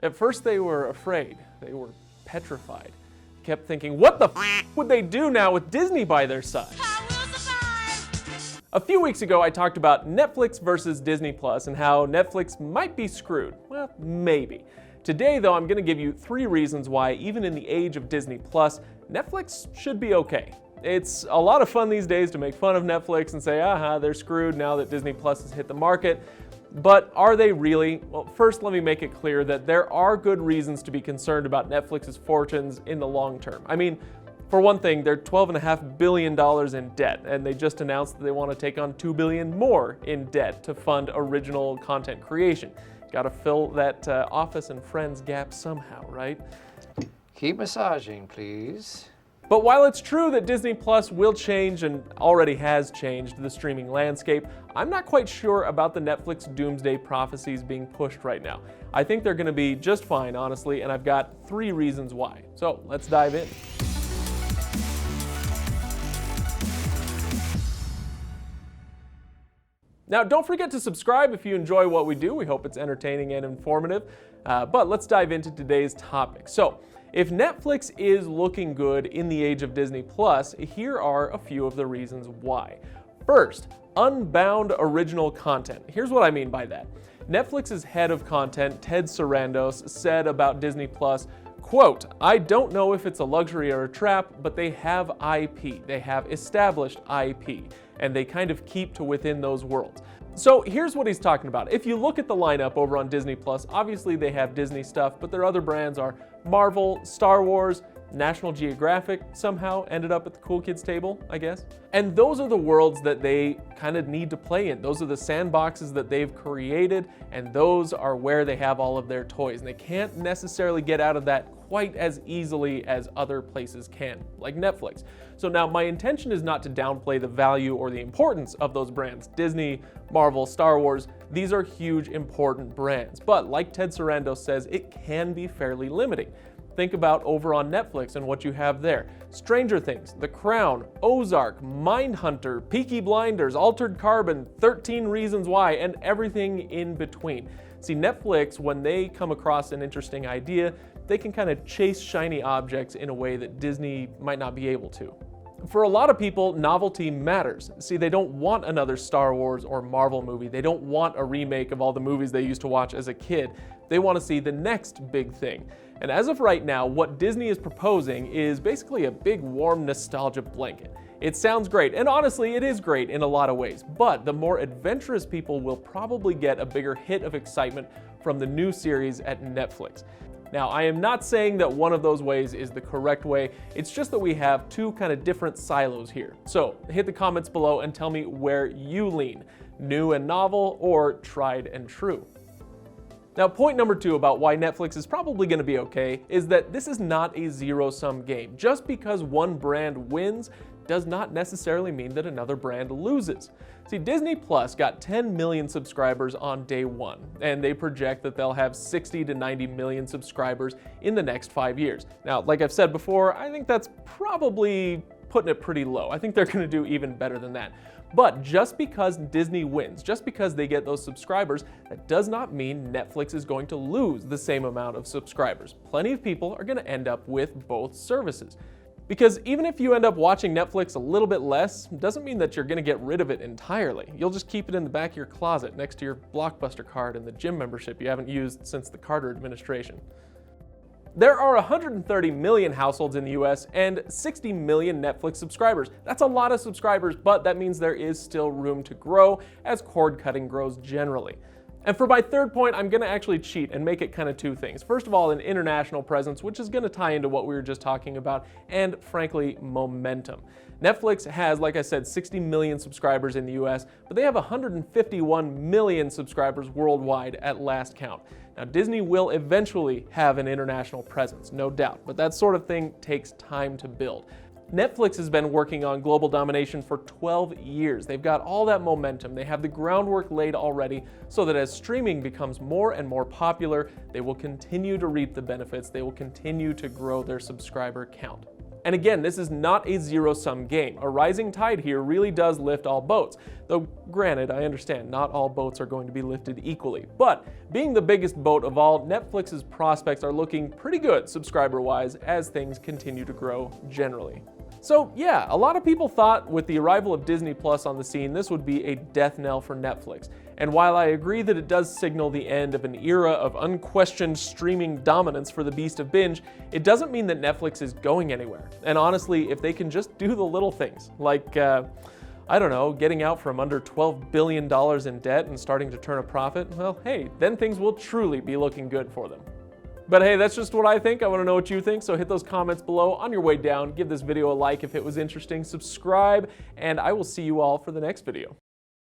At first they were afraid, they were petrified. Kept thinking, what the would they do now with Disney by their side? A few weeks ago I talked about Netflix versus Disney Plus and how Netflix might be screwed. Well, maybe. Today though, I'm going to give you 3 reasons why, even in the age of Disney Plus, Netflix should be okay. It's a lot of fun these days to make fun of Netflix and say, they're screwed now that Disney Plus has hit the market. But are they really? Well, first let me make it clear that there are good reasons to be concerned about Netflix's fortunes in the long term. I mean, for one thing, they're $12.5 billion in debt, and they just announced that they want to take on $2 billion more in debt to fund original content creation. Gotta fill that Office and Friends gap somehow, right? Keep massaging, please. But while it's true that Disney Plus will change and already has changed the streaming landscape, I'm not quite sure about the Netflix doomsday prophecies being pushed right now. I think they're going to be just fine, honestly, and I've got 3 reasons why. So let's dive in. Now, don't forget to subscribe if you enjoy what we do. We hope it's entertaining and informative. But let's dive into today's topic. So, if Netflix is looking good in the age of Disney Plus, here are a few of the reasons why. First, unbound original content. Here's what I mean by that. Netflix's head of content, Ted Sarandos, said about Disney Plus, quote, "I don't know if it's a luxury or a trap, but they have IP. They have established IP, and they kind of keep to within those worlds." So here's what he's talking about. If you look at the lineup over on Disney Plus, obviously they have Disney stuff, but their other brands are Marvel, Star Wars, National Geographic somehow ended up at the cool kids table, I guess. And those are the worlds that they kind of need to play in. Those are the sandboxes that they've created, and those are where they have all of their toys. And they can't necessarily get out of that quite as easily as other places can, like Netflix. So now my intention is not to downplay the value or the importance of those brands. Disney, Marvel, Star Wars, these are huge, important brands. But like Ted Sarandos says, it can be fairly limiting. Think about over on Netflix and what you have there. Stranger Things, The Crown, Ozark, Mindhunter, Peaky Blinders, Altered Carbon, 13 Reasons Why, and everything in between. See, Netflix, when they come across an interesting idea, they can kind of chase shiny objects in a way that Disney might not be able to. For a lot of people, novelty matters. See, they don't want another Star Wars or Marvel movie. They don't want a remake of all the movies they used to watch as a kid. They want to see the next big thing. And as of right now, what Disney is proposing is basically a big warm nostalgia blanket. It sounds great, and honestly, it is great in a lot of ways, but the more adventurous people will probably get a bigger hit of excitement from the new series at Netflix. Now, I am not saying that one of those ways is the correct way, it's just that we have 2 kind of different silos here. So hit the comments below and tell me where you lean, new and novel or tried and true. Now, point number 2 about why Netflix is probably going to be okay is that this is not a zero-sum game. Just because one brand wins does not necessarily mean that another brand loses. See, Disney Plus got 10 million subscribers on day 1, and they project that they'll have 60 to 90 million subscribers in the next 5 years. Now, like I've said before, I think that's probably putting it pretty low. I think they're going to do even better than that. But just because Disney wins, just because they get those subscribers, that does not mean Netflix is going to lose the same amount of subscribers. Plenty of people are going to end up with both services. Because even if you end up watching Netflix a little bit less, doesn't mean that you're going to get rid of it entirely. You'll just keep it in the back of your closet next to your Blockbuster card and the gym membership you haven't used since the Carter administration. There are 130 million households in the US and 60 million Netflix subscribers. That's a lot of subscribers, but that means there is still room to grow as cord cutting grows generally. And for my third point, I'm going to actually cheat and make it kind of 2 things. First of all, an international presence, which is going to tie into what we were just talking about, and frankly, momentum. Netflix has, like I said, 60 million subscribers in the US, but they have 151 million subscribers worldwide at last count. Now, Disney will eventually have an international presence, no doubt, but that sort of thing takes time to build. Netflix has been working on global domination for 12 years. They've got all that momentum. They have the groundwork laid already so that as streaming becomes more and more popular, they will continue to reap the benefits. They will continue to grow their subscriber count. And again, this is not a zero-sum game. A rising tide here really does lift all boats. Though granted, I understand not all boats are going to be lifted equally. But being the biggest boat of all, Netflix's prospects are looking pretty good subscriber-wise as things continue to grow generally. So yeah, a lot of people thought with the arrival of Disney Plus on the scene, this would be a death knell for Netflix. And while I agree that it does signal the end of an era of unquestioned streaming dominance for the beast of binge, it doesn't mean that Netflix is going anywhere. And honestly, if they can just do the little things, like, I don't know, getting out from under $12 billion in debt and starting to turn a profit, well, hey, then things will truly be looking good for them. But hey, that's just what I think. I want to know what you think, so hit those comments below on your way down. Give this video a like if it was interesting, subscribe, and I will see you all for the next video.